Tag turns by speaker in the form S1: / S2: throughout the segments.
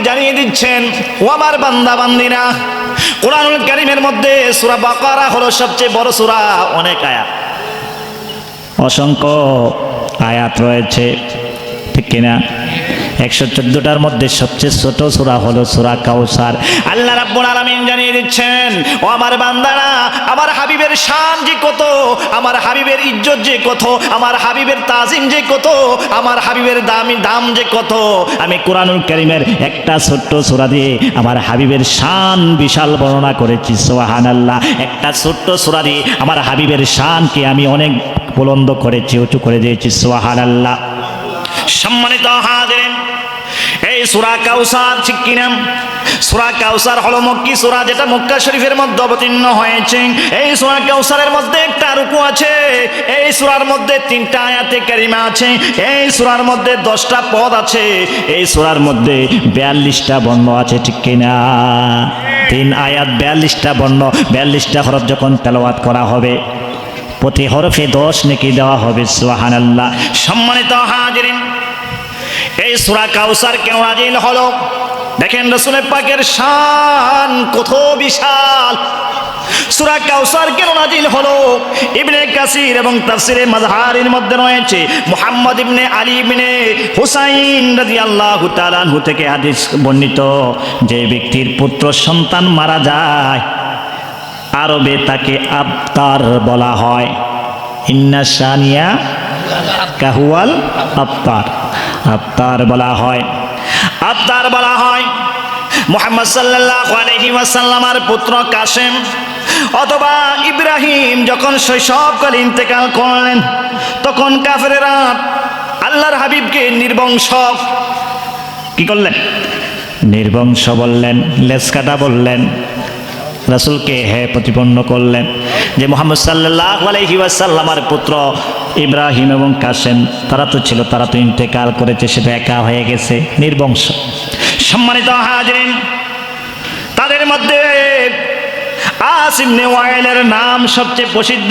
S1: জানিয়ে দিচ্ছেন, ও আমার বান্দা বান্দিরা, কোরআনুল কারীমের মধ্যে সূরা বাকারা হলো সবচেয়ে বড় সূরা, অনেক আয়াত, অসংখ্য আয়াত রয়েছে, ঠিক কিনা? 114টার মধ্যে সবচেয়ে ছোট সূরা হলো সূরা কাউসার। আল্লাহ রাব্বুল আলামিন জানিয়ে দিচ্ছেন, ও আমার বান্দারা, আমার হাবিবের শান যে কত, আমার হাবিবের ইজ্জত যে কত, আমার হাবিবের তাজিম যে কত, আমার হাবিবের দাম যে কত, আমি কোরআনুল কারীমের একটা ছোট্ট সূরা দিয়ে আমার হাবিবের শান বিশাল বর্ণনা করেছি। সুবহানাল্লাহ। একটা ছোট্ট সূরা দিয়ে আমার হাবিবের শানকে আমি অনেক বুলন্দ করেছি, উঁচু করে দিয়েছি। সুবহানাল্লাহ। সম্মানিত হাজিরিন, এই সূরা কাউসার, ঠিক কিনা? সূরা কাউসার হলো মক্কি সূরা, যেটা মক্কা শরীফের মধ্যে অবতীর্ণ হয়েছে। এই সূরা কাউসারের মধ্যে একটা রুকু আছে, এই সূরার মধ্যে 3টা আয়াতে কারিমা আছে, এই সূরার মধ্যে 10টা পদ আছে, এই সূরার মধ্যে 42টা বর্ণ আছে, ঠিক কিনা? 3 আয়াত 42টা বর্ণ, 42টা হরফ যখন তেলাওয়াত করা হবে, প্রতি হরফে 10 নেকি দেওয়া হবে। সুবহানাল্লাহ। সম্মানিত হাজিরিন, এই সূরা কাউসার কেন নাজিল হলো? দেখেন রাসূল পাকের শান কত বিশাল। সূরা কাউসার কেন নাজিল হলো? ইবনে কাসির এবং তাফসিরে মাজহারির মধ্যে রয়েছে, মুহাম্মদ ইবনে আলী ইবনে হুসাইন রাদিয়াল্লাহু তাআলা আনহু থেকে হাদিস বর্ণিত, যে ব্যক্তির পুত্র সন্তান মারা যায়, আরবে তাকে আবতার বলা হয়। ইন্না শানিয়া কাহুয়াল আবতার, আবতার বলা হয়, আবতার বলা হয়। মুহাম্মদ সাল্লাল্লাহু আলাইহি ওয়াসাল্লামের পুত্র কাসেম অথবা ইব্রাহিম যখন শৈশবকালে ইন্তেকাল করলেন, তখন কাফেরেরা আল্লাহর হাবিবকে নির্বংশ কি করলেন? নির্বংশ বললেন, লেজকাটা বললেন। রাসূলকে প্রতিপন্ন করলেন যে মুহাম্মদ সাল্লাল্লাহু আলাইহি ওয়াসাল্লামের পুত্র ইব্রাহিম এবং কাসেম, তারা তো ছিল, তারা তো ইন্তেকাল করেছে, সেটা একা হয়ে গেছে, নির্বংশ। সম্মানিত হাজিরিন, তাদের মধ্যে আস ইবনে ওয়াইলের নাম সবচেয়ে প্রসিদ্ধ,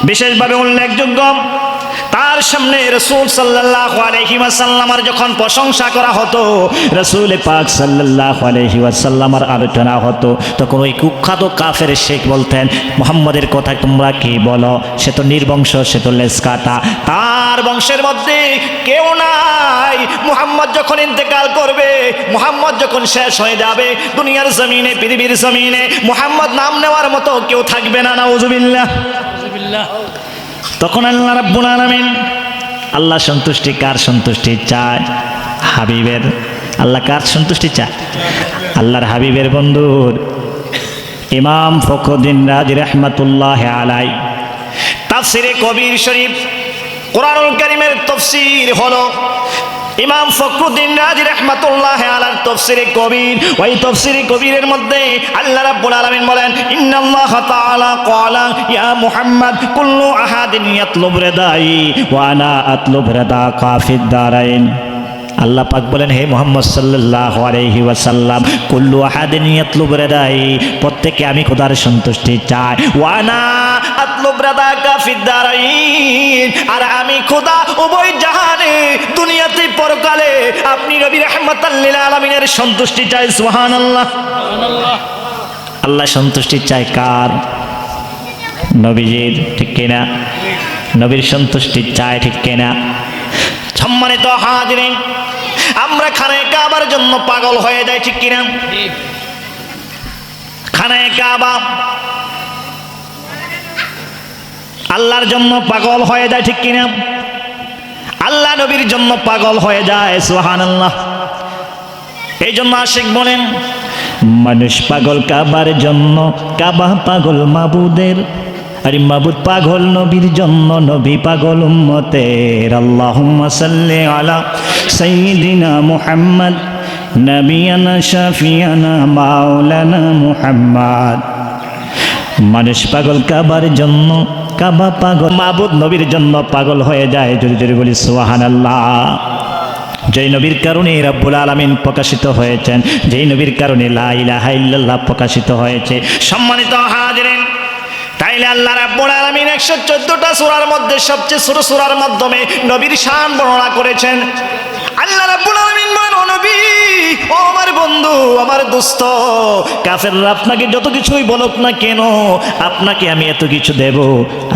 S1: বিশেষভাবে উল্লেখযোগ্য। তার সামনে রাসূল সাল্লাল্লাহু আলাইহি ওয়াসাল্লামের যখন প্রশংসা করা হতো, রাসূল পাক সাল্লাল্লাহু আলাইহি ওয়াসাল্লামের আলোচনা হতো, তখন ওই কুখ্যাত কাফের শেখ বলতেন, মুহাম্মদের কথা তোমরা কি বলো? সে তো নির্বংশ, সে তো লেজ কাটা, তার বংশের মধ্যে কেউ নাই। মুহাম্মদ যখন ইন্তেকাল করবে, মুহাম্মদ যখন শেষ হয়ে যাবে, দুনিয়ার জমিনে, পৃথিবীর জমিনে মুহাম্মদ নাম নেওয়ার মতো কেউ থাকবে না। নাউজুবিল্লাহ। তখন আল্লাহ রাব্বুল আলামিন, আল্লাহ সন্তুষ্টি কার সন্তুষ্টি চায়? হাবিবের। আল্লাহ কার সন্তুষ্টি চায়? আল্লাহর হাবিবের বন্ধুর। ইমাম ফখরুদ্দীন রাজি রাহমাতুল্লাহি আলাইহি তাফসিরে কবির শরীফ, কোরআনুল কারীমের তাফসীর হলো ইমাম ফখরুদ্দীন রাজি রাহমাতুল্লাহি আলাইহির তাফসিরে কবির। ওই তাফসিরে কবিরের মধ্যে আল্লাহ রাব্বুল আলামিন বলেন, ইন্নাল্লাহা তাআলা ক্বালা ইয়া মুহাম্মদ কুল্লু আহাদিন ইয়াতলুব রিদাই ওয়া আনা আতলুব রিদাকা ফিদ দারাইন। আল্লাহ পাক বলেন, হে মুহাম্মদ সাল্লাল্লাহু আলাইহি ওয়াসাল্লাম, কুল্লু আহাদিন ইয়াতলুব রিদাই, প্রত্যেকে আমি খোদার সন্তুষ্টি চাই, ওয়া আনা আতলুব রিদাকা ফিদ দারাইন, আর আমি খোদা উভয় জাহানে, দুনিয়াতে পরকালে আপনি নবী রাহমাতাল লিল আলামিনের সন্তুষ্টি চাই। সুবহানাল্লাহ। সুবহানাল্লাহ। আল্লাহ সন্তুষ্টি চাই কার? নবীজির, ঠিক কিনা? নবীর সন্তুষ্টি চাই, ঠিক কিনা? সম্মানিত হাজিরিন, আমরা খানায়ে কাবার জন্য পাগল হয়ে যাই, ঠিক কিনা? খানায়ে কাবা আল্লাহর জন্য পাগল হয়ে যায়, ঠিক কিনা? আল্লাহ নবীর জন্য পাগল হয়ে যায়। সুবহানাল্লাহ। এই জন্য আশিক বলেন, মানুষ পাগল কাবার জন্য, কাবা পাগল মাবুদের, আরে মাবুদ পাগল নবীর জন্য, নবী পাগল উম্মতের। আল্লাহুম্মা সাল্লি আলা সাইয়্যিদিনা মুহাম্মদ নবিয়ানা শাফিয়ানা মাওলানা মুহাম্মদ। মানুষ পাগল কাবার জন্য, কাবা পাগল মাবুদ নবীর জন্য পাগল হয়ে যায়। জোরে জোরে বলি সুবহানাল্লাহ। যেই নবীর কারণে রব্বুল আলামিন প্রকাশিত হয়েছেন, যেই নবীর কারণে লা ইলাহা ইল্লাল্লাহ প্রকাশিত হয়েছে। সম্মানিত হাজিরিন, তাইলে আল্লাহ রাব্বুল আলামিন 114টা সূরার মধ্যে সবচেয়ে ছোট সূরার মাধ্যমে নবীর শান বর্ণনা করেছেন। আল্লাহ রাব্বুল আলামিন বলেন, ও নবী ও আমার বন্ধু, আমার দোস্ত, কাফেররা আপনাকে যত কিছুই বলুক না কেন, আপনাকে আমি এত কিছু দেব,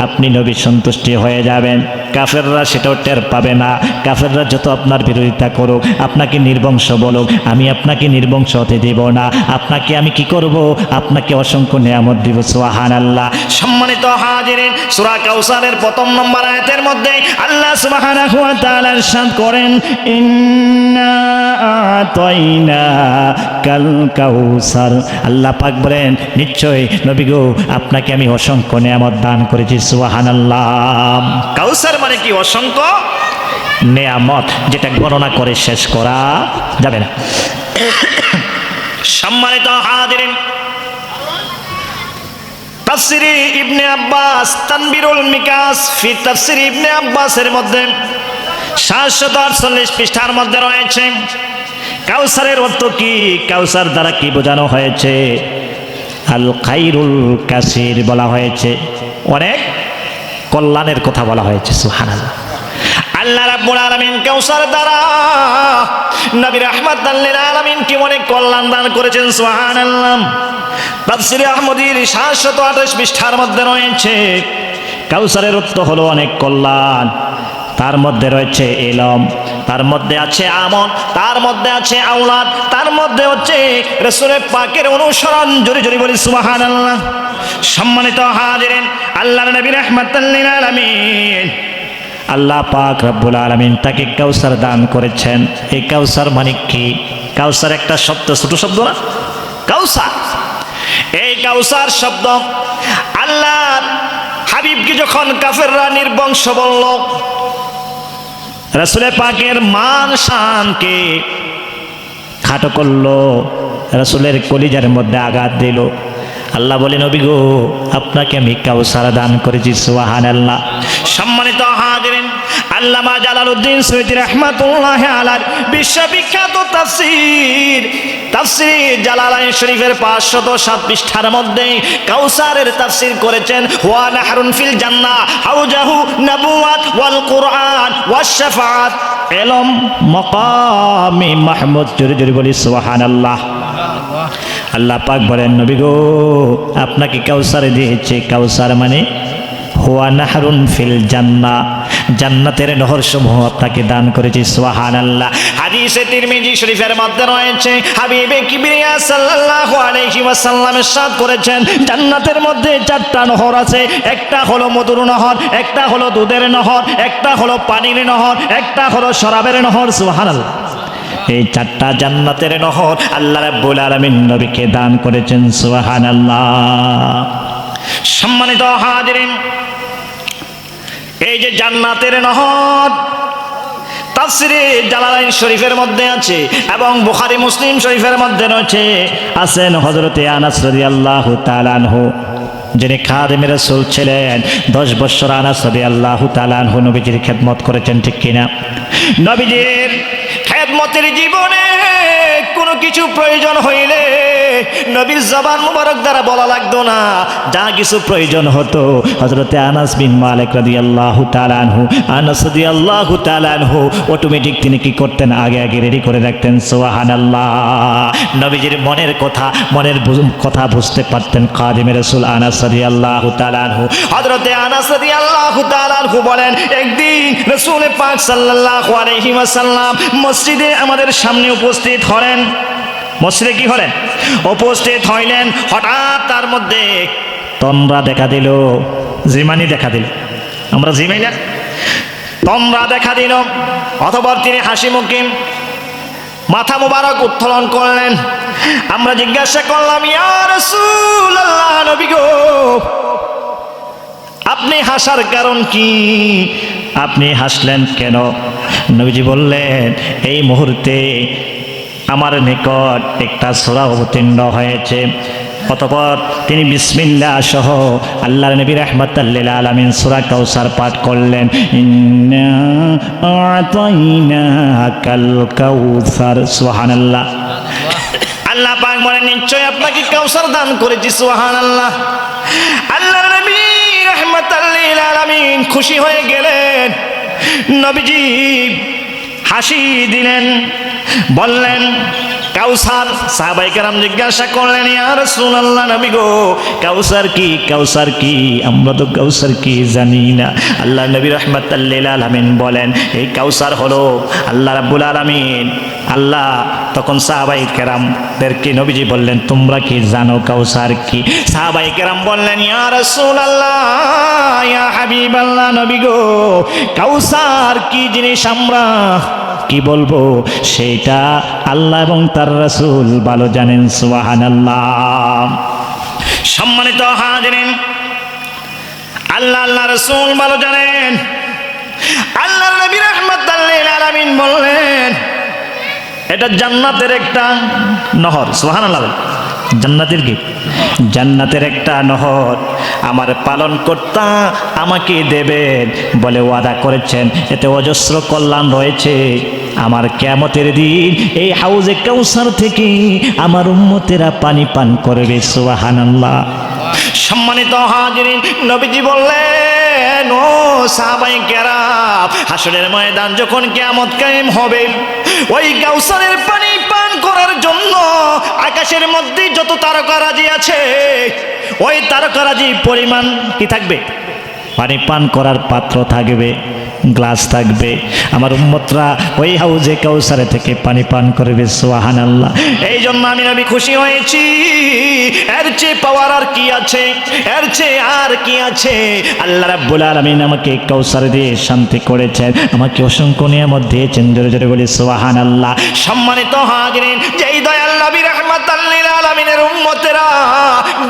S1: আপনি নবী সন্তুষ্টি হয়ে যাবেন। কাফেররা সেটাও টের পাবে না। কাফেররা যত আপনার বিরোধিতা করুক, আপনাকে নির্বংশ বলুক, আমি আপনাকে নির্বংশ হতে দেব না। আপনাকে আমি কি করব? আপনাকে অসংখ্য নিয়ামত দিব। সুবহানাল্লাহ। সম্মানিত হাজিরিন, সূরা কাউসারের প্রথম নম্বর আয়াতের মধ্যে আল্লাহ সুবহানাহু ওয়া তাআলা ইরশাদ করেন, ইন্না আতাইনাকাল কাউসার। আল্লাহ পাক বলেন, নিশ্চয় নবী গো, আপনাকে আমি অসংখ্য নিয়ামত দান করেছি। সুবহানাল্লাহ। কাউসার মানে কি? অসংখ্য নিয়ামত, যেটা গণনা করে শেষ করা যাবে না। সম্মানিত হাজিরিন, তাফসিরে ইবনে আব্বাস, তানবীরুল মিকাস ফি তাফসির ইবনে আব্বাসের মধ্যে 748 পৃষ্ঠার মধ্যে রয়েছে কাউসারের অর্থ কি, কাউসার দ্বারা কি বোঝানো হয়েছে। আল খাইরুল কাসির বলা হয়েছে, অনেক কল্যাণের কথা বলা হয়েছে। সুবহানাল্লাহ। আল্লাহ রাব্বুল আলামিন কাউসার দ্বারা নবী রাহমাতাল লিল আলামিনকে অনেক কল্যাণ দান করেছেন। সুবহানাল্লাহ। তাফসিরে আহমদীর 728 পৃষ্ঠার মধ্যে রয়েছে কাউসারের অর্থ হলো অনেক কল্যাণ। তার মধ্যে রয়েছে ইলম, তার মধ্যে আছে আমল, তার মধ্যে আছে আওলাদ, তার মধ্যে হচ্ছে রাসূলের পাকের অনুসরণ। জোরে জোরে বলি সুবহানাল্লাহ। সম্মানিত হাজিরিন, আল্লাহর নবী রাহমাতাল লিল আলামিন, আল্লাহ পাক রব্বুল আলামিন তাকে কাউসার দান করেছেন। এই কাউসার মানে কি? কাউসার একটা শব্দ, ছোট শব্দ না, কাউসার। এই কাউসার শব্দ আল্লাহর হাবিবকে যখন কাফেররা নির্বংশ বলল, রাসূলের পাকের মান শানকে খাটো করলো, রাসূলের কলিজার মধ্যে আঘাত দিল, আল্লাহ বলেন, নবী গো, আপনাকে আমি কাউসার দান করেছি। সুবহানাল্লাহ। সম্মানিত হাজিরিন, আল্লামা জালালউদ্দিন সুয়ুতী রাহমাতুল্লাহ আলাইহি বিশ্ববিখ্যাত তাফসীর জালালাইন শরীফের 507 পৃষ্ঠার মধ্যে কাউসারের তাফসীর করেছেন, ওয়া নাহরুন ফিল জান্নাহ হাউজাহু নবুওয়াত ওয়াল কুরআন ওয়াশ শাফাআত ইলম মাকামি মাহমুদ। জোরে জোরে বলি সুবহানাল্লাহ। আল্লাহ পাক বলেন, নবী গো, আপনাকে কাউসার দিয়েছে। কাউসার মানে হুয়া নাহরুন ফিল জান্নাহ, জান্নাতের নহর সমূহ আপনাকে দান করেছি। সুবহানাল্লাহ। হাদিসে তিরমিজি শরীফের মধ্যে রয়েছে, হাবিবে কিবরিয়া সাল্লাল্লাহু আলাইহি ওয়াসাল্লাম ইরশাদ করেছেন, জান্নাতের মধ্যে 4টা নহর আছে। একটা হলো মধুর নহর, একটা হলো দুধের নহর, একটা হলো পানির নহর, একটা হলো শরাবের নহর। সুবহানাল্লাহ। এই 4টা জান্নাতের নহর আল্লাহ রাব্বুল আলামিন নবীকে দান করেছেন। সুবহানাল্লাহ। সম্মানিত হাজিরিন, এই যে জান্নাতের নহর তাফসিরে জালালাইন শরীফের মধ্যে আছে এবং বুখারী মুসলিম শরীফের মধ্যে রয়েছে। আছেন হযরতে আনাস রাদিয়াল্লাহু তাআলা আনহু, যিনি খাদেমে রাসূল ছিলেন। 10 বছর আনাস রাদিয়াল্লাহু তাআলা আনহু নবীজির খেদমত করেছেন, ঠিক কিনা? নবীজির খেদমতের জীবনে কোনো কিছু প্রয়োজন হইলে নবীর জবান মুবারক দ্বারা বলা লাগতো না। যা কিছু প্রয়োজন হতো হযরতে আনাস বিন মালিক রাদিয়াল্লাহু তাআলা আনহু, আনাস রাদিয়াল্লাহু তাআলা আনহু অটোমেটিক তিনি কি করতেন? আগে আগে রেডি করে রাখতেন। সুবহানাল্লাহ। নবীজির মনের কথা বুঝতে পারতেন খাদেমে রাসূল আনাস রাদিয়াল্লাহু তাআলা আনহু। হযরতে আনাস রাদিয়াল্লাহু তাআলা আনহু বলেন, একদিন রাসূল পাক সাল্লাল্লাহু আলাইহি ওয়াসাল্লাম মসজিদে আমাদের সামনে উপস্থিত হলেন। মসজিদে কি হলেন? উপস্থিত হইলেন। হঠাৎ তার মধ্যে তন্দ্রা দেখা দিল, জিমানি দেখা দিল। আমরা জিমাই না, তন্দ্রা দেখা দিল। অতঃপর তিনি হাসি মুখে মাথা মুবারক উত্তোলন করলেন। আমরা জিজ্ঞাসা করলাম, ইয়া রাসূলুল্লাহ, নবী গো, আপনি হাসার কারণ কি? আপনি হাসলেন কেন? নবীজি বললেন, এই মুহূর্তে আমার নিকট একটা সূরা অবতীর্ণ হয়েছে। অতঃপর তিনি বিসমিল্লাহ সহ আল্লাহর নবী রাহমাতাল লিল আলামিন সূরা কাউসার পাঠ করলেন। ইন্না আতাইনাকাল কাউসার। সুবহানাল্লাহ। আল্লাহ পাক বলেন, নিশ্চয় আপনাকে কাউসার দান করেছি। সুবহানাল্লাহ। আল্লাহর নবী রাহমাতাল লিল আলামিন খুশি হয়ে গেলেন। নবীজি হাসি দিলেন, বললেন, কাউসার। সাহাবায়ে কেরাম জিজ্ঞাসা করলেন, ইয়া রাসূলুল্লাহ, নবী গো, কাউসার কি? কাউসার কি? আমরা তো কাউসার কি জানি না। আল্লাহ নবী রাহমাতাল লিল আলামিন বলেন, এই কাউসার হলো আল্লাহ রাব্বুল আলামিন। আল্লাহ তখন সাহাবায়ে কেরামদেরকে নবীজি বললেন, তোমরা কি জানো কাউসার কি? সাহাবায়ে কেরাম বললেন, ইয়া রাসূলুল্লাহ, ইয়া হাবিবাল্লাহ, নবী গো, কাউসার কি জিনিস আমরা কি বলবো, সেটা আল্লাহ এবং তার রাসূল ভালো জানেন। সুবহানাল্লাহ। সম্মানিত হাজিরিন, আল্লাহ রাসূল ভালো জানেন। আল্লাহর নবী রাহমাতাল লিল আলামিন বললেন, এটা জান্নাতের একটা নহর। সুবহানাল্লাহ। জান্নাতের কি? জান্নাতের একটা নহর আমার পালনকর্তা আমাকে দেবেন বলে ওয়াদা করেছেন। এতে অজস্র কল্যাণ রয়েছে। আমার কিয়ামতের দিন এই হাউজে কাউসার থেকে আমার উম্মতেরা পানি পান করবে। সুবহানাল্লাহ। সম্মানিত হাজিরিন, নবীজি বললেন, ও সাহাবায়ে কেরাম, হাসরের ময়দান যখন কিয়ামত কায়েম হবে, ওই কাউসারের পানি পান করার জন্য আকাশের মধ্যে যত তারকারাজি আছে, ওই তারকারাজি পরিমাণ কি থাকবে? পানি পান করার পাত্র থাকবে, গ্লাস থাকবে। আমার উম্মতরা ওই হাউজে কাউসারে থেকে পানি পান করবে। সুবহানাল্লাহ। এই জন্য আমি নবী খুশি হয়েছি। এর চেয়ে পাওয়ার আর কি আছে? এর চেয়ে আর কি আছে? আল্লাহ রাব্বুল আলামিন আমাকে কাউসার দিয়ে শান্তি করেছেন, আমাকে অসংখ্য নিয়ামত দিয়েছেন। জোরে জোরে বলি সুবহানাল্লাহ। সম্মানিত হাজিরিন, যেই দয়াল নবী রাহমাতাল লিল আলামিনের উম্মতেরা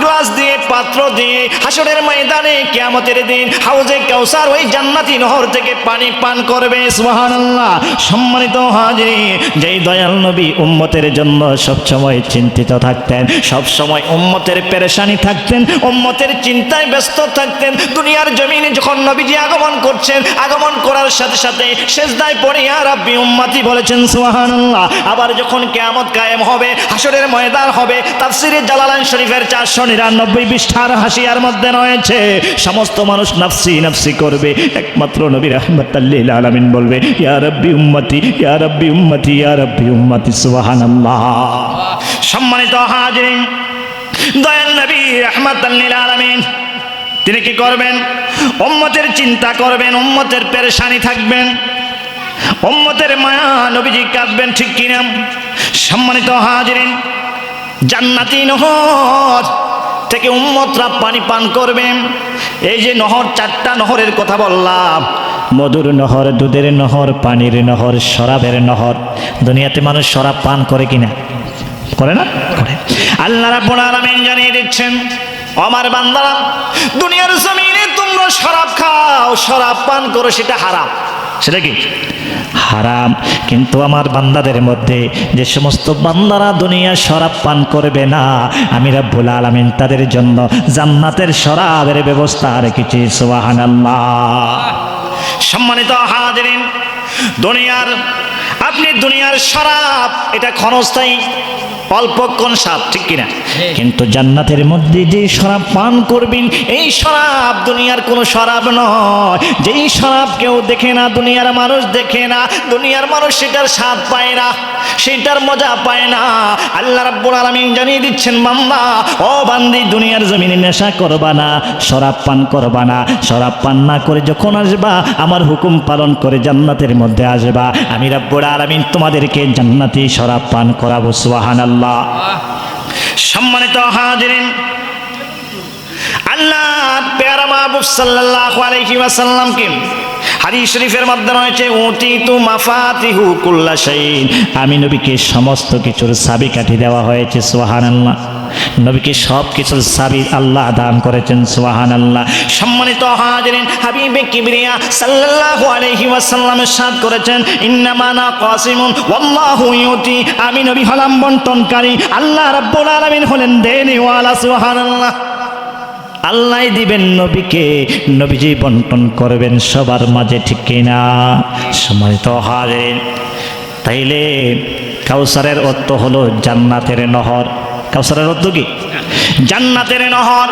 S1: গ্লাস দিয়ে, পাত্র দিয়ে হাসরের ময়দানে কিয়ামতের দিন হাউজে কাউসার ওই জান্নাতি নহর থেকে পানি পান করবে। সুবহানাল্লাহ। সম্মানিত হাজিরিন, যেই দয়াল নবী উম্মতের জন্য সবসময় চিন্তিত থাকতেন, সবসময় উম্মতের পেরেশানি থাকতেন, উম্মতের চিন্তায় ব্যস্ত থাকতেন। দুনিয়ার জমিনে যখন নবীজি আগমন করছেন, আগমন করার সাথে সাথে সিজদায় পড়ে ইয়া রাব্বি উম্মতি বলেছেন। সুবহানাল্লাহ। আবার যখন কিয়ামত কায়েম হবে, হাসরের ময়দান হবে, তাফসীরে জালালাইন শরীফের 499 পৃষ্ঠার হাসিয়ার মধ্যে রয়েছে, সমস্ত মানুষ নাফসি নাফসি করবে, একমাত্র নবী রাহমাতাল লিল আলামিন বলবে, ইয়া রাব্বি উম্মতি, ইয়া রাব্বি উম্মতি, ইয়া রাব্বি উম্মতি। সুবহানাল্লাহ। সম্মানিত হাজিরিন, দয়াল নবী রাহমাতাল লিল আলামিন তিনি কি করবেন? উম্মতের চিন্তা করবেন, উম্মতের পেরেশানি থাকবেন, উম্মতের মায়া, নবীজি কাঁদবেন, ঠিক কিনা? সম্মানিত হাজিরিন, জান্নাতি নহর থেকে উম্মতরা পানি পান করবেন। এই যে নহর, 4টা নহরের কথা বললাম, মধুর নহর, দুধের নহর, পানির নহর, শরাবের নহর। দুনিয়াতে মানুষ শরাব পান করে কিনা? করে না? করে। আল্লাহ রাব্বুল আলামিন জানিয়ে দিচ্ছেন, আমার বান্দারা, দুনিয়ার জমিনে তোমরা শরাব খাও, শরাব পান করো, সেটা হারাম। সেটা কি? হারাম। কিন্তু আমার বান্দাদের মধ্যে যে সমস্ত বান্দারা দুনিয়া শরাব পান করবে না, আমি রাব্বুল আলামিন তাদের জন্য জান্নাতের শরাবের ব্যবস্থা রেখেছি। সুবহানাল্লাহ। সম্মানিত হাজিরিন, আপনি দুনিয়ার শরাব এটা ক্ষণস্থায়ী, অল্পক্ষণ স্বাদ, ঠিক কিনা? কিন্তু জান্নাতের মধ্যে যে শরাব পান করবেন, এই শরাব দুনিয়ার কোনো শরাব নয়। যেই শরাব কেউ দেখে না, দুনিয়ার মানুষ দেখে না, দুনিয়ার মানুষ সেটার স্বাদ পায় না, সেটার মজা পায় না। আল্লাহ রাব্বুল আলামিন জানিয়ে দিচ্ছেন, বান্দা, ও বান্দি, দুনিয়ার জমিনে নেশা করবা না, শরাব পান করবা না। শরাব পান না করে যখন আসবা, আমার হুকুম পালন করে জান্নাতের মধ্যে আসবা, আমি রাব্বুল আলামিন তোমাদেরকে জান্নাতি শরাব পান করাবো। সুবহানাল্লাহ। সম্মানিত হাজিরিন, আল্লাহ প্যারা মাহবুব সাল্লাল্লাহু আলাইহি ওয়াসাল্লামকে হাদিস শরীফের মধ্যে রয়েছে, উতিতু মাফাতিহু কুল্লা শাইইন, আমি নবীকে সমস্ত কিছুর চাবিকাঠি দেওয়া হয়েছে। সুবহানাল্লাহ। নবীকে সব কিছুর চাবি আল্লাহ দান করেছেন। সুবহানাল্লাহ। সম্মানিত হাজিরিন, হাবিবে কিবরিয়া সাল্লাল্লাহু আলাইহি ওয়াসাল্লাম ইরশাদ করেছেন, ইন্নামা আনা কাসিমুন ওয়াল্লাহু ইউতি, আমি নবী হলাম বন্টনকারী, আল্লাহ রাব্বুল আলামিন হলেন দেনওয়ালা। সুবহানাল্লাহ। আল্লাহ দিবেন নবীকে, নবীজি বন্টন করবেন সবার মাঝে, ঠিক কিনা? সম্মানিত হাজিরিন, তাইলে কাউসারের অর্থ হলো জান্নাতের নহর। কাউসারের অর্থ কি? জান্নাতের নহর।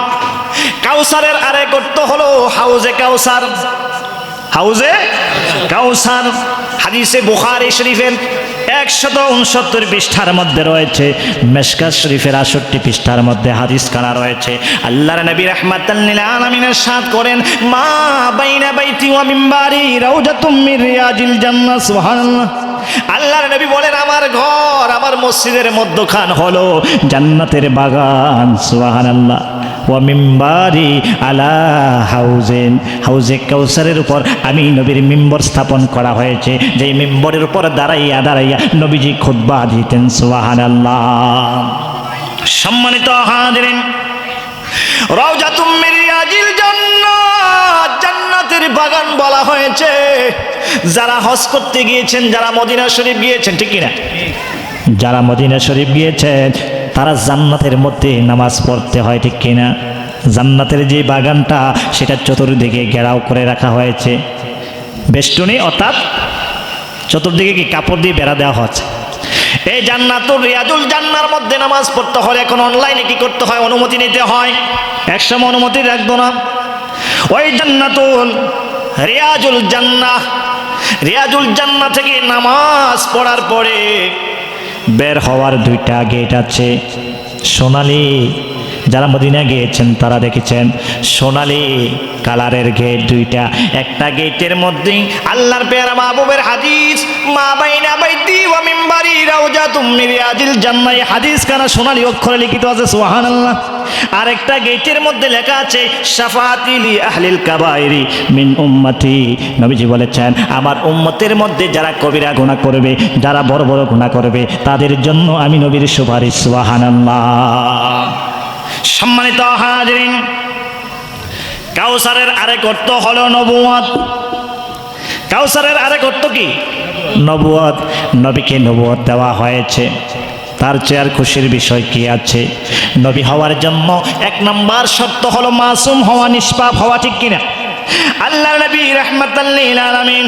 S1: কাউসারের আরেক অর্থ হলো হাউজে কাউসার। হাউজে কাউসার। হাদিসে বুখারী শরীফের 169 পৃষ্ঠার মধ্যে রয়েছে, মিশকাত শরীফের 68 পৃষ্ঠার মধ্যে হাদিস খানা রয়েছে। আল্লাহর নবী রাহমাতাল লিল আলামিন ইরশাদ করেন, মা বাইনা বাইতি ওয়া মিম্বারি রাউজাতুম মির রিয়াজিল জান্নাহ। সুবহানাল্লাহ। আল্লাহর নবী বলেন, আমার ঘর আমার মসজিদের মধ্যখান হলো জান্নাতের বাগান। সুবহানাল্লাহ। ওয়া মিম্বারি আলা হাউজেন, হাউজে কাউসারের উপর আমি নবীর মিম্বর স্থাপন করা হয়েছে, যেই মিম্বরের উপর দাঁড়াইয়া দাঁড়াইয়া নবীজি খুতবা দিতেন। সুবহানাল্লাহ। সম্মানিত হাজিরিন, রাউজাতুম মির রিয়াজিল জান্নাহ, জান্নাতের বাগান বলা হয়েছে। যারা হজ করতে গিয়েছেন, যারা মদিনা শরীফ গিয়েছেন, ঠিক কিনা? যারা মদিনা শরীফ গিয়েছেন তারা জান্নাতের মধ্যে নামাজ পড়তে হয়, ঠিক কিনা? জান্নাতের যে বাগানটা সেটা চতুর্দিকে ঘেরাও করে রাখা হয়েছে, বেষ্টনী অর্থাৎ চতুর্দিকে কি কাপড় দিয়ে বেড়া দেওয়া হচ্ছে। এই জান্নাতুল রিয়াজুল জান্নার মধ্যে নামাজ পড়তে হলে এখন অনলাইনে কি করতে হয়? অনুমতি নিতে হয়। একসময় অনুমতি রাখতো না। ওই জান্নাতুল রিয়াজুল জান্নাহ, রিয়াজুল জান্নাহ থেকে নামাজ পড়ার পরে বের হওয়ার 2টা গেট আছে, সোনালি। যারা মদিনা গিয়েছেন তারা দেখেছেন সোনালি কালারের গেট 2টা। একটা গেটের মধ্যেই আল্লাহর পেয়ারা মাহবুবের হাদিস, মা বাইনা বাইতি ওয়া মিম্বারি রাউজাতুম মির রিয়াজিল জান্নাহ, হাদিস কানা সোনালি অক্ষরে লিখিত আছে। সুবহানাল্লাহ। আরেকটা গেটের মধ্যে লেখা আছে শাফাআতি লি আহলিল কাবাইরি মিন উম্মতি। নবীজি বলেছেন, আমার উম্মতের মধ্যে যারা কবিরা গুনাহ করবে, যারা বড় বড় গুনাহ করবে, তাদের জন্য আমি নবীর সুপারিশ। সুবহানাল্লাহ। সম্মানিত হাজিরিন, কাউসারের আরেক অর্থ হলো নবুয়ত। কাউসারের আরেক অর্থ কি? নবুয়ত। নবীকে নবুয়ত দেওয়া হয়েছে, তার চেয়ে আর খুশির বিষয় কি আছে? নবী হওয়ার জন্য 1 নম্বর শর্ত হলো মাসুম হওয়া, নিষ্পাপ হওয়া, ঠিক কিনা? আল্লাহর নবী রাহমাতাল লিল আলামিন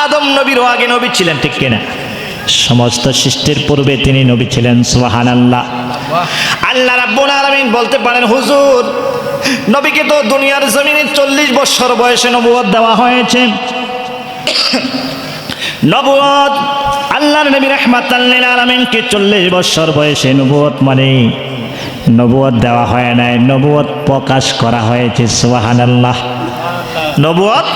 S1: আদম নবীরও আগে নবী ছিলেন, ঠিক কিনা? সমস্ত সৃষ্টির পূর্বে তিনি নবী ছিলেন। সুবহানাল্লাহ। আল্লাহ রাব্বুল আলামিন বলতে পারেন, হুজুর নবীকে তো দুনিয়ার জমিনে 40 বছর বয়সে নবুয়ত দেওয়া হয়েছে। নবুয়ত আল্লাহর নবী রাহমাতাল লিল আলামিনকে 40 বছর বয়সে নবুয়ত মানে নবুয়ত দেওয়া হয় নাই, নবুয়ত প্রকাশ করা হয়েছে। সুবহানাল্লাহ। নবুয়ত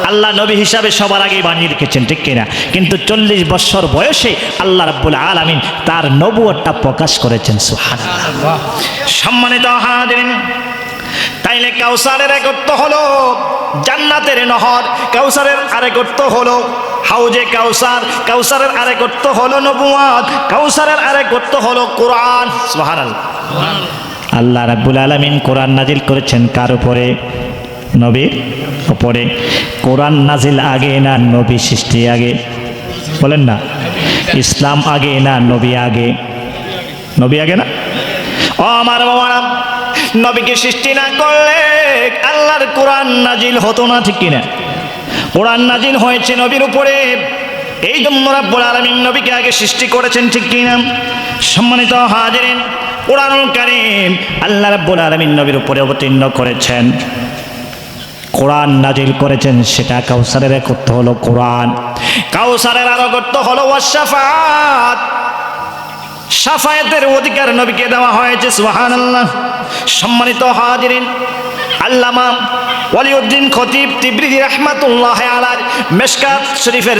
S1: আল্লাহ নবী হিসাবে সবার আগে বানিয়ে রেখেছেন, ঠিক কিনা? কিন্তু 40 বছর বয়সে আল্লাহ রাব্বুল আলামিন তার নবুয়তটা প্রকাশ করেছেন। সুবহানাল্লাহ। সম্মানিত হাজিরিন, তাইলে কাউসারের এক অর্থ হলো জান্নাতের নহর, কাউসারের আরেক অর্থ হলো হাউজে কাউসার, কাউসারের আরেক অর্থ হলো নবুয়ত, কাউসারের আরেক অর্থ হলো কোরআন। সুবহানাল্লাহ। আল্লাহ রাব্বুল আলামিন কোরআন নাজিল করেছেন কার উপরে? নবীর উপরে। কোরআন নাজিল আগে না নবী সৃষ্টি আগে? বলেন না। ইসলাম আগে না নবী আগে? নবী আগে না? ও আমার বাবারা, নবীকে সৃষ্টি না করলে আল্লাহর কোরআন নাজিল হতো না, ঠিক কিনা? কোরআন নাজিল হয়েছে নবীর উপরে, এই জন্য রাব্বুল আলামিন নবীকে আগে সৃষ্টি করেছেন, ঠিক কিনা? সম্মানিত হাজিরিন, কোরআনুল কারীম আল্লাহ রাব্বুল আলামিন নবীর উপরে অবতীর্ণ করেছেন, কোরআন নাজিল করেছেন। সেটা কাউসারের এক অর্থ হলো কোরআন। কাউসারের আরেক অর্থ হলো ওয়াশফাআত, শাফায়াতের অধিকার নবীকে দেওয়া হয়েছে। সুবহানাল্লাহ। সম্মানিত হাজিরিন, আল্লামা ওয়ালিউদ্দিন খতিব তিবরিজি রাহমাতুল্লাহ আলাইহি মিশকাত শরীফের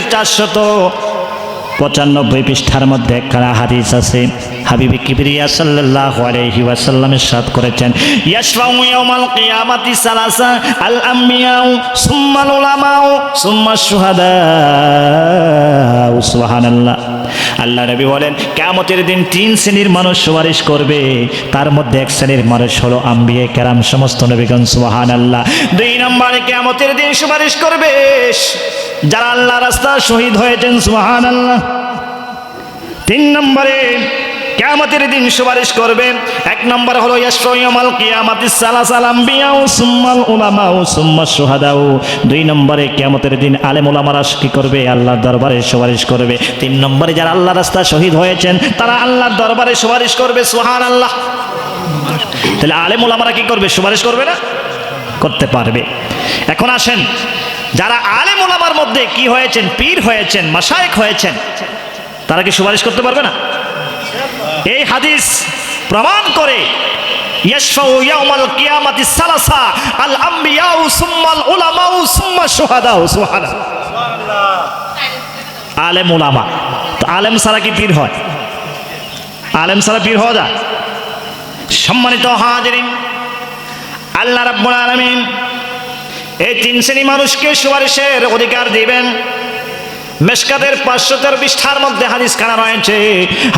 S1: 495 পৃষ্ঠার মধ্যে একখানা হাদিস আছে। হাবিবে কিবরিয়া সাল্লাল্লাহু আলাইহি ওয়াসাল্লাম ইরশাদ করেছেন, ইয়াশফাউ ইয়াউমাল কিয়ামাতি সালাসা আল আমবিয়াউ সুম্মাল উলামাউ সুম্মাশ শুহাদা। সুবহানাল্লাহ। আল্লাহ নবী বলেন, কিয়ামতের দিন 3 শ্রেণীর মানুষ সুপারিশ করবে, তার মধ্যে 1 শ্রেণীর মানুষ হলো আম্বিয়ে কেরাম, সমস্ত নবীগণ। সুবহানাল্লাহ। 2 নম্বরে কিয়ামতের দিন সুপারিশ করবে যারা আল্লাহর রাস্তায় শহীদ হয়েছেন। সুবহানাল্লাহ। 3 নম্বরে কিয়ামতের দিন সুপারিশ করবে, 1 নম্বর হলো ইয়াশফাউ ইয়াউমাল কিয়ামাতিস সালাসাল আমবিয়াউ সুম্মাল উলামাউ সুম্মাশ শুহাদাউ। 2 নম্বরে কিয়ামতের দিন আলেম উলামারা কি করবে? আল্লাহর দরবারে সুপারিশ করবে। 3 নম্বরে যারা আল্লাহর রাস্তায় শহীদ হয়েছেন তারা আল্লাহর দরবারে সুপারিশ করবে। সুবহানাল্লাহ। তাহলে আলেম উলামারা কি করবে? সুপারিশ করবে না? করতে পারবে। এখন আসেন, যারা আলেম ওলামার মধ্যে কি হয়েছেন, পীর হয়েছেন, মাশায়েখ হয়েছেন, তারা কি সুপারিশ করতে পারবে না? এই হাদিস প্রমাণ করে ইয়াশফাউ ইয়াউমাল কিয়ামাতি সালাসা আল আমবিয়াউ সুম্মাল উলামাউ সুম্মা শুহাদাউ। সুবহানাল্লাহ। আলেম ওলামা, তো আলেম ছাড়া কি পীর হয়? আলেম ছাড়া পীর হওয়া যায়? সম্মানিত হাজিরিন, আল্লাহ রাব্বুল আলামিন এই তিন শ্রেণী মানুষকে সুপারিশের অধিকার দিবেন। মেশকাতের 500 পৃষ্ঠার মধ্যে হাদিস খানা রয়েছে।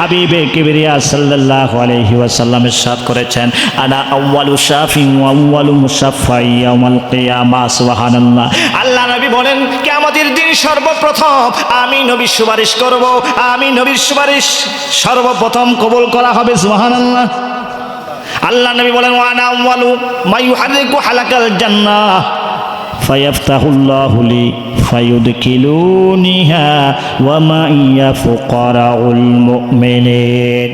S1: হাবিবে কিবরিয়া সাল্লাল্লাহু আলাইহি ওয়াসাল্লাম ইরশাদ করেছেন, আনা আউয়ালু শাফিউ ওয়া আউয়ালু মুশাফফাই ইয়াউমাল কিয়ামা। সুবহানাল্লাহ। আল্লাহ নবী বলেন, কিয়ামতের দিন সর্বপ্রথম আমি নবী সুপারিশ করব, আমি নবীর সুপারিশ সর্বপ্রথম কবুল করা হবে। সুবহানাল্লাহ। আল্লাহ নবী বলেন, ওয়া আনা আউয়ালু মা ইউহাররিকু হালাকাল জান্নাহ ফায়াফতাহুল্লাহু লি ফায়ুদখিলুনিহা ওয়া মা ইয়া ফুকারাউল মুমিনিন।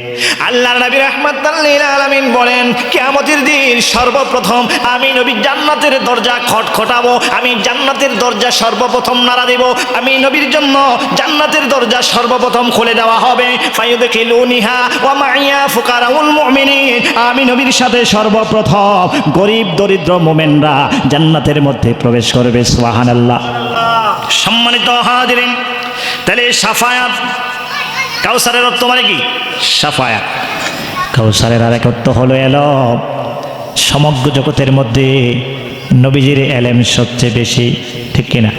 S1: আল্লাহর নবী রাহমাতাল লিল আলামিন বলেন, কিয়ামতের দিন সর্বপ্রথম আমি নবী জান্নাতের দরজা খটখটাবো, আমি জান্নাতের দরজা সর্বপ্রথম নাড়া দেব, আমি নবীর জন্য জান্নাতের দরজা সর্বপ্রথম খুলে দেওয়া হবে। ফায়ুদখিলুনিহা ওয়া মা ইয়া ফুকারাউল মুমিনিন, আমি নবীর সাথে সর্বপ্রথম গরিব দরিদ্র মুমিনরা জান্নাতের মধ্যে প্রবেশ করবে। সুবহানাল্লাহ। সম্মানিত হাজিরিন, তাহলে সাফায়াত, কাউসারের অর্থ মানে কি? সাফায়াত। কাউসারের আরেক অর্থ হলো এলম। সমগ্র জগতের মধ্যে নবীজির এলেম সবচেয়ে বেশি, ঠিক কিনা?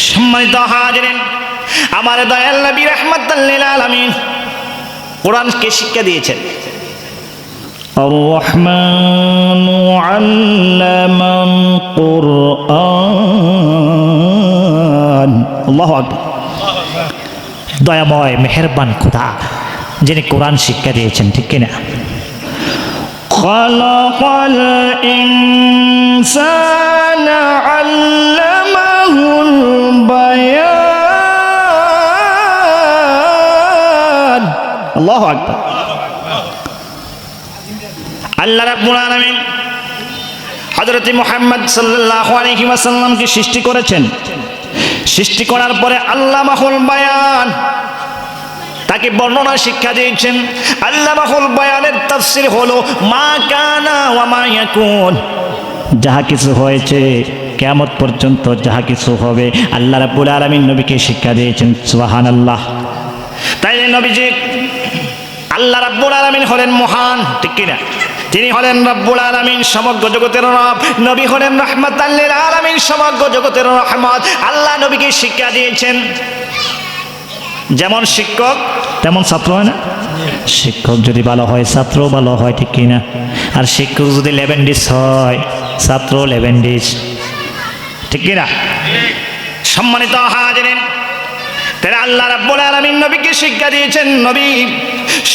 S1: সম্মানিত হাজিরিন, আমার দয়াল নবী রাহমাতাল লিল আলামিন কোরআনকে শিক্ষা দিয়েছেন। আর-রহমানু আল্লামাল কুরআন। আল্লাহু আকবার। দয়াময় মেহেরবান খোদা যিনি কোরআন শিক্ষা দিয়েছেন, ঠিক কিনা? খালাকাল ইনসানা আল্লামাহুল বায়ান। আল্লাহু আকবার। আল্লাহ রাব্বুল আলামিন হযরত মুহাম্মদ সাল্লাল্লাহু আলাইহি ওয়াসাল্লামকে সৃষ্টি করেছেন। সৃষ্টি করার পরে আল্লামাহুল বায়ান, তাকে বর্ণনা শিক্ষা দিয়েছেন। আল্লামাহুল বায়ানের তাফসীর হলো মা কানা ওয়া মা ইয়াকুন, যাহা কিছু হয়েছে কিয়ামত পর্যন্ত যাহা কিছু হবে আল্লাহ রাব্বুল আলামিন নবীকে শিক্ষা দিয়েছেন। সুবহানাল্লাহ। তাই নবীজি, আল্লাহ রাব্বুল আলামিন হলেন মহান, ঠিক কিনা? তিনি হলেন রব্বুল আলামিন, সমগ্র জগতের রব। নবী হলেন রাহমাতাল লিল আলামিন, সমগ্র জগতের রহমত। আল্লাহ নবীকে শিক্ষা দিয়েছেন। যেমন শিক্ষক তেমন ছাত্র হয় না? শিক্ষক যদি ভালো হয় ছাত্র ভালো হয়, ঠিক কিনা? আর শিক্ষক যদি লেভেন্ডিস হয় ছাত্র লেভেন্ডিস, ঠিক কিনা? সম্মানিত হাজিরিন, তাহলে আল্লাহ রাব্বুল আলামিন নবীকে শিক্ষা দিয়েছেন। নবী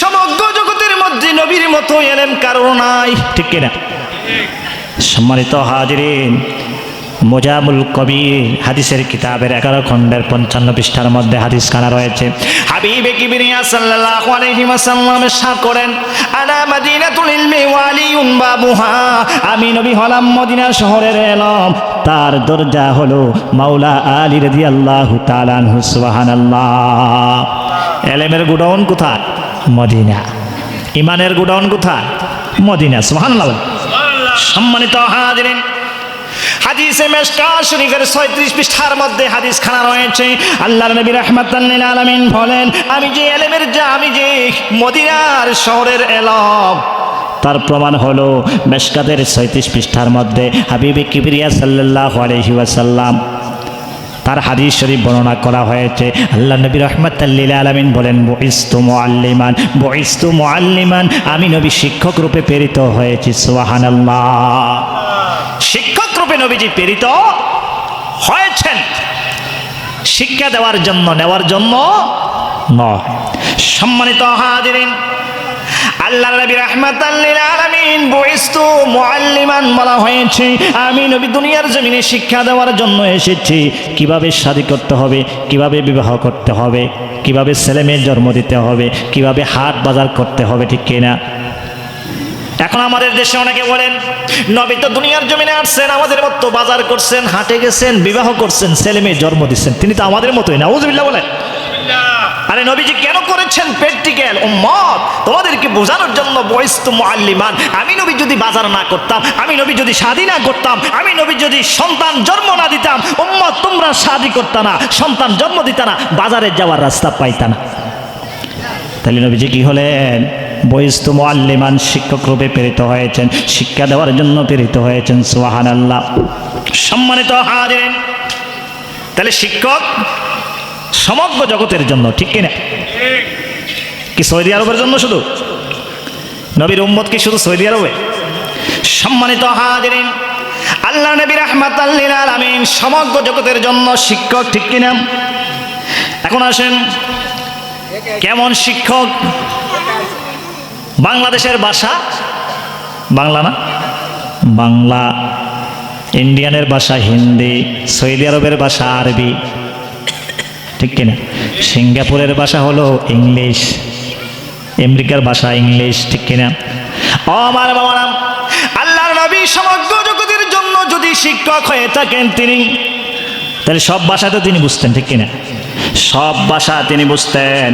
S1: সমগ্র জগতের মধ্যে নবীর মতো এলেম কারো নাই, ঠিক কিনা? সম্মানিত হাজিরিন, মুজামুল কবির হাদিসের কিতাবের 11 খণ্ডের 55 পৃষ্ঠার মধ্যে হাদিস খানা রয়েছে। হাবিবে কিবরিয়া সাল্লাল্লাহু আলাইহি ওয়াসাল্লাম ইরশাদ করেন, আনা মাদিনাতুল ইলমি ওয়া আলিয়ুন বাবুহা, আমি নবী হলাম মদিনা শহরের এলম, তার দরজা হলো মাওলা আলী রাদিয়াল্লাহু তাআলা আনহু। সুবহানাল্লাহ। এলেমের গোডাউন কোথায়? মদিনা। ইমানের গোডাউন কোথায়? মদিনা। সুবহানাল্লাহ। সম্মানিত হাজিরিন, হাদিসে মিশকাত শরীফের 36 পৃষ্ঠার মধ্যে হাদিস খানা রয়েছে। আল্লাহর নবী রাহমাতাল লিল আলামিন বলেন, আমি যে এলেমের আমি যে মদিনার শহরের এলম, তার প্রমাণ হলো মিশকাতের 36 পৃষ্ঠার মধ্যে হাবিবে কিবরিয়া সাল্লাল্লাহু আলাইহি ওয়াসাল্লাম তার হাদিস শরীফ বর্ণনা করা হয়েছে। আল্লাহ নবী রাহমাতাল লিল আলামিন বলেন, বুইস্তু মুআল্লিমান, বুইস্তু মুআল্লিমান, আমি নবী শিক্ষক রূপে প্রেরিত হয়েছি। সুবহানাল্লাহ। শিক্ষক রূপে নবীজি প্রেরিত হয়েছেন, শিক্ষা দেওয়ার জন্য, নেওয়ার জন্য নয়। সম্মানিত হাজিরিন, আল্লাহর নবী রাহমাতাল লিল আলামিন বুইস্তু মুআল্লিমান বলা হয়েছে, আমি নবী দুনিয়ার জমিনে শিক্ষা দেওয়ার জন্য এসেছি। কিভাবে শাদী করতে হবে, কিভাবে বিবাহ করতে হবে, কিভাবে ছেলে মেয়ের জন্ম দিতে হবে, কিভাবে হাট বাজার করতে হবে, ঠিক কিনা? এখন আমাদের দেশে অনেকে বলেন নবী তো দুনিয়ার জমিনে আসছেন, আমাদের মতো বাজার করছেন, হাটে গেছেন, বিবাহ করছেন, ছেলে মেয়ে জন্ম দিচ্ছেন, তিনি তো আমাদের মতোই না। নাউজুবিল্লাহ বলেন। আরে নবীজি কেন করেছেন প্র্যাকটিক্যাল? উম্মত তোমাদেরকে বোঝানোর জন্য বয়স্তু মুআল্লিমান। আমি নবী যদি বাজার না করতাম, আমি নবী যদি শাদী না করতাম, আমি নবী যদি সন্তান জন্ম না দিতাম, উম্মত তোমরা শাদী করতা না, সন্তান জন্ম দিতা না, বাজারে যাওয়ার রাস্তা পাইতা না। তাহলে নবীজি কি হলেন? বয়স্তু মুআল্লিমান, শিক্ষক রূপে প্রেরিত হয়েছেন, শিক্ষা দেওয়ার জন্য প্রেরিত হয়েছেন। সুবহানাল্লাহ। সম্মানিত হাজিরিন, তাহলে শিক্ষক সমগ্র জগতের জন্য, ঠিক কিনা? কি সৌদি আরবের জন্য শুধু? নবীর উম্মত কি শুধু সৌদি আরবে? সম্মানিত হাজিরিন, আল্লাহ নবী রাহমাতাল লিল আলামিন, সমগ্র জগতের জন্য শিক্ষক, ঠিক কিনা? এখন আসেন, কেমন শিক্ষক? বাংলাদেশের ভাষা বাংলা না, বাংলা। ইন্ডিয়ানের ভাষা হিন্দি, সৌদি আরবের ভাষা আরবি, ঠিক কিনা? সিঙ্গাপুরের ভাষা হলো ইংলিশ, আমেরিকার ভাষা ইংলিশ, ঠিক কিনা? ও আমার বাবারা, আল্লাহর নবী সমগ্র জগতের জন্য যদি শিক্ষক হয়ে থাকেন তিনি, তাহলে সব ভাষা তো তিনি বুঝতেন, ঠিক কিনা? সব ভাষা তিনি বুঝতেন।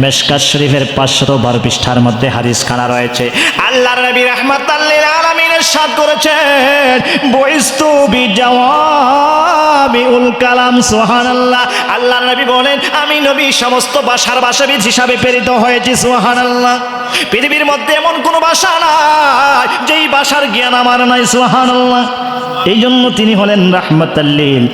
S1: মিশকাত শরীফের 512 পৃষ্ঠার মধ্যে হাদিস খানা রয়েছে। আল্লাহর নবী রাহমাতাল লিল আলামিন ইরশাদ করেছেন, বয়স্তু বিজাওয়ামিউল কালাম। সুবহানাল্লাহ। আল্লাহর নবী বলেন, আমি নবী সমস্ত ভাষার ভাষাবিদ হিসাবে প্রেরিত হয়েছি। সুবহানাল্লাহ। পৃথিবীর মধ্যে এমন কোনো ভাষা নাই যেই ভাষার জ্ঞান আমার নাই। সুবহানাল্লাহ। এই জন্য তিনি হলেন রাহমাতাল লিল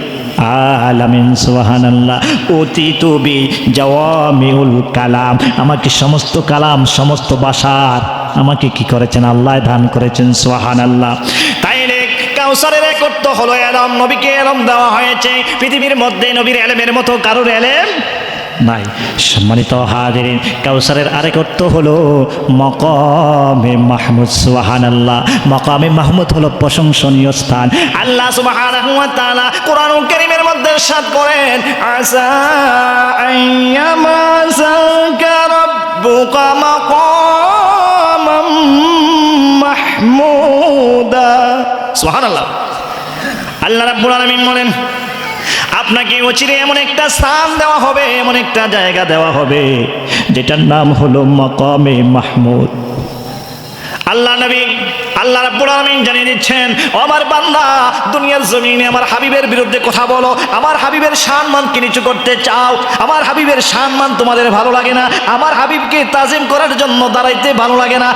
S1: আলামিন। সুবহানাল্লাহ। অতীতু বিজাওয়ামিউল কালাম, আমাকে সমস্ত কালাম, সমস্ত ভাষার আমাকে কি করেছেন? আল্লাহ দান করেছেন। সুবহানাল্লাহ। তাইলে কাউসারের একত্ব হলো এলম, নবীকে এলম দেওয়া হয়েছে। পৃথিবীর মধ্যে নবীর এলেমের মতো কারোর এলেম নাই। সম্মানিত হাজিরিন, কাউসারের আরেক অর্থ হলো মাকামে মাহমুদ। সুবহানাল্লাহ। মাকামে মাহমুদ হলো প্রশংসনীয় স্থান। আল্লাহ সুবহানাহু ওয়া তাআলা কোরআনুল কারীমের মধ্যে ইরশাদ করেন, আসা আইয়ামা যাকা রাব্বুকা মাকামাম মাহমুদা। সুবহানাল্লাহ। আল্লাহ রাব্বুল আলামিন বলেন, আপনাকে অচিরে এমন একটা স্থান দেওয়া হবে, এমন একটা জায়গা দেওয়া হবে যেটার নাম হলো মাকামে মাহমুদ। আল্লাহ নবী, আল্লাহ রাব্বুল আলামিন জানিয়ে দিচ্ছেন, ও আমার বান্দা, দুনিয়ার জমিনে আমার হাবিবের বিরুদ্ধে কথা বলো, আমার হাবিবের সম্মানকে নিচু করতে চাও, আমার হাবিবের সম্মান তোমাদের ভালো লাগে না, আমার হাবিবকে তাজিম করার জন্য দাঁড়াইতে ভালো লাগে না,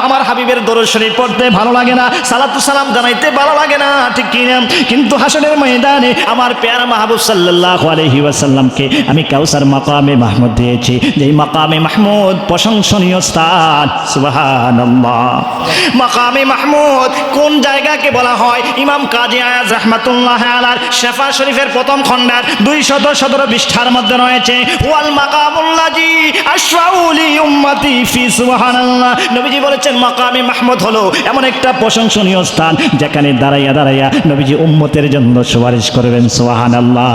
S1: আমার হাবিবের দরুদ শরীফ পড়তে ভালো লাগে না, সালাতু সালাম জানাইতে ভালো লাগে না, ঠিক কি না? কিন্তু হাসরের ময়দানে আমার প্যারা মাহবুব সাল্লাল্লাহু আলাইহি ওয়াসাল্লামকে আমি কাউসার মাকামে মাহমুদ দিয়েছি, যেই মাকামে মাহমুদ প্রশংসনীয় স্থান। সুবহানাল্লাহ। মাকামে মাহমুদ কোন জায়গাকে বলা হয়? ইমাম কাজী আয়াজ রাহমাতুল্লাহ আলাইহি শিফা শরীফের প্রথম খণ্ডের 217 পৃষ্ঠার মধ্যে রয়েছে, ওয়াল মাকামুল্লাজি আশরাউলি উম্মতি ফি। সুবহানাল্লাহ। নবীজি বলেছেন, মাকামে মাহমুদ হলো এমন একটা প্রশংসনীয় স্থান যেখানে দাঁড়াইয়া দাঁড়াইয়া নবীজি উম্মতের জন্য সুপারিশ করবেন। সুবহানাল্লাহ।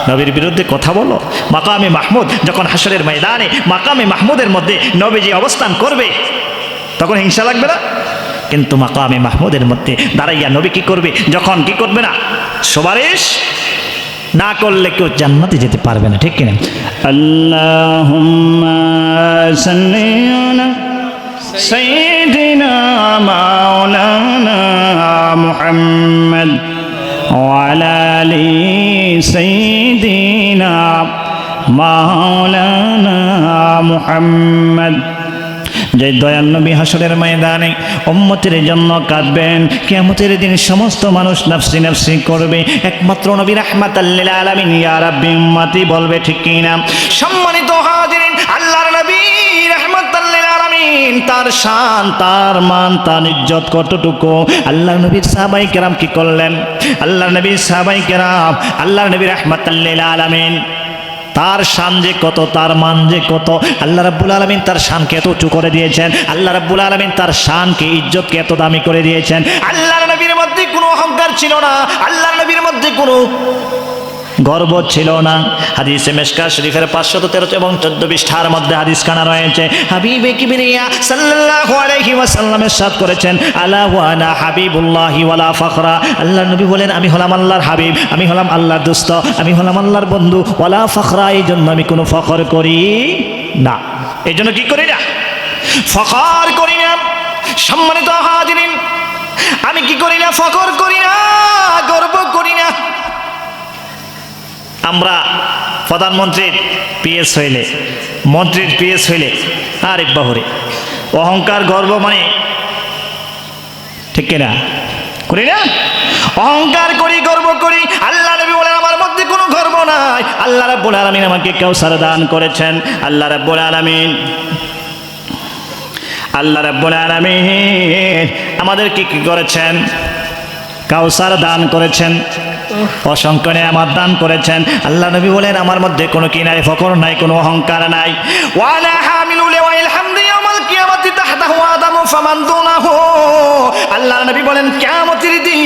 S1: নবীর বিরুদ্ধে কথা বলো, মাকামে মাহমুদ যখন হাসরের ময়দানে মাকামে মাহমুদের মধ্যে নবীজি অবস্থান করবে, তখন হিংসা লাগবে না? কিন্তু মাকামে মাহমুদের মধ্যে দাঁড়াইয়া নবী কি করবে? যখন কি করবে না, সুপারিশ না করলে কেউ জান্নাতে যেতে পারবে না, ঠিক কিনা? আল্লাহুম্মা সাল্লি আলা সাইয়্যিদিনা মাওলানা মুহাম্মদ ওয়া আলা আলি সাইয়্যিদিনা মাওলানা মুহাম্মদ। যে দয়াল নবী হাসরের ময়দানে উম্মতের জন্য কাঁদবেন, কিয়ামতের দিন সমস্ত মানুষ নাফসি নাফসি করবে, একমাত্র নবী রাহমাতাল লিল আলামিন ইয়া রাব্বি উম্মতি বলবে, ঠিক কি না? সম্মানিত হাজিরিন, আল্লাহর নবী রাহমাতাল লিল আলামিন, তার শান, তার মান, তার ইজ্জত কতটুকু? আল্লাহর নবীর সাহাবায়ে কেরাম কি করলেন? আল্লাহর নবীর সাহাবায়ে কেরাম, আল্লাহর নবী রাহমাতাল লিল আলামিন, তার শান যে কত, তার মান যে কত, আল্লাহ রাব্বুল আলামিন তার শানকে এত উঁচু করে দিয়েছেন, আল্লাহ রাব্বুল আলামিন তার শানকে, ইজ্জতকে এত দামি করে দিয়েছেন। আল্লাহর নবীর মধ্যে কোনো অহংকার ছিল না, আল্লাহর নবীর মধ্যে কোনো গর্ব ছিল না। হাদিসে মিশকাত শরীফের 513 এবং 14 পৃষ্ঠার মধ্যে হাদিস কানা রয়েছে। হাবিবে কিবরিয়া সাল্লাল্লাহু আলাইহি ওয়াসাল্লাম ইরশাদ করেছেন, আলা ওয়া আনা হাবিবুল্লাহি ওয়ালা ফখরা। আল্লাহর নবী বলেন, আমি হলাম আল্লাহর হাবিব, আমি হলাম আল্লাহর দোস্ত, আমি হলাম আল্লাহর বন্ধু। ওয়ালা ফখরা, এই জন্য আমি কোনো ফখর করি না। এই জন্য কি করি না? ফখর করি না। সম্মানিত হাজিরিন, আমি কি করি না? ফখর করি না, গর্ব করি না। আমরা প্রধানমন্ত্রীর পিএস হইলে, মন্ত্রীর পিএস হইলে আরেক বাহুরে অহংকার গর্ব মানে ঠিক কিনা? করি না? অহংকার করি, গর্ব করি। আল্লাহ নবী বলেন, আমার মধ্যে কোনো গর্ব নাই। আল্লাহ রাব্বুল আলামিন আমাকে কাউসার দান করেছেন। আল্লাহ রাব্বুল আলামিন আমাদেরকে কি করেছেন? কাউসার দান করেছেন, অসংখ্য নেয়ামত দান করেছেন। আল্লাহ নবী বলেন, আমার মধ্যে কোনো কি নাই? ফখর নাই, কোনো অহংকার নাই। ওয়ালা হামিলু লিওয়াইল হামদি ইয়াউমাল কিয়ামাতি তাহতাহু আদামু ফামান দুনাহু। আল্লাহ নবী বলেন, কিয়ামতের দিন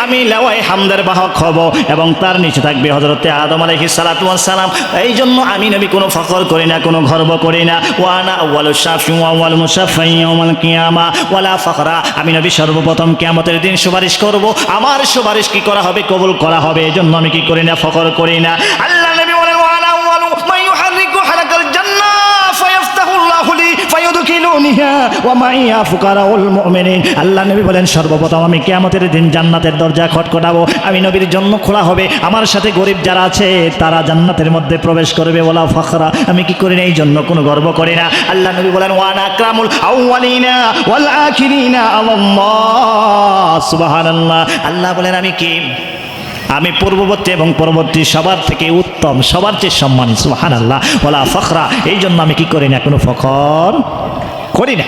S1: আমি লাওয়াই হামদের বাহক হব এবং তার নিচে থাকবে হযরতে আদম আলাইহিস সালাতু ওয়াস সালাম। এই জন্য আমি নবী কোনো ফখর করি না, কোনো গর্ব করি না। ওয়ানা আউয়ালুশ শাফিউ ওয়া আউয়ালুল মুশাফফাই ইয়াউমাল কিয়ামা ওয়ালা ফখরা। আমি নবী সর্বপ্রথম কিয়ামতের দিন সুপারিশ করব। আমার সুপারিশ কি করা হবে? কবুল করা হবে। এই জন্য আমি কি করি না? ফখর করি না। আল্লাহ নবী বলেন, ওয়ানা আউয়ালু মান ইউহাররিকু হালাকাল জান্নাহ ফায়াফতাহুল্লাহু লি ফায়ুদখিলুনিহা ওয়া মাইয়া ফুকারাউল মুমিনিন। আল্লাহ নবী বলেন, সর্বপ্রথম আমি কিয়ামতের দিন জান্নাতের দরজা খটখটাবো। আমি নবীর জন্য খোলা হবে। আমার সাথে গরিব যারা আছে তারা জান্নাতের মধ্যে প্রবেশ করবে। ওয়ালা ফখরা, আমি কি করি না? এই জন্য কোনো গর্ব করি না। আল্লাহ নবী বলেন, ওয়ানা আকরামুল আউয়ালিনা ওয়াল আখিরিনা আল্লাহ সুবহানাল্লাহ। আল্লাহ বলেন, আমি কি? আমি পূর্ববর্তী এবং পরবর্তী সবার থেকে উত্তম, সবার চেয়ে সম্মানী। সুবহানাল্লাহ। ওয়ালা ফখরা, এই জন্য আমি কি করি না? কোনো ফখর করি না।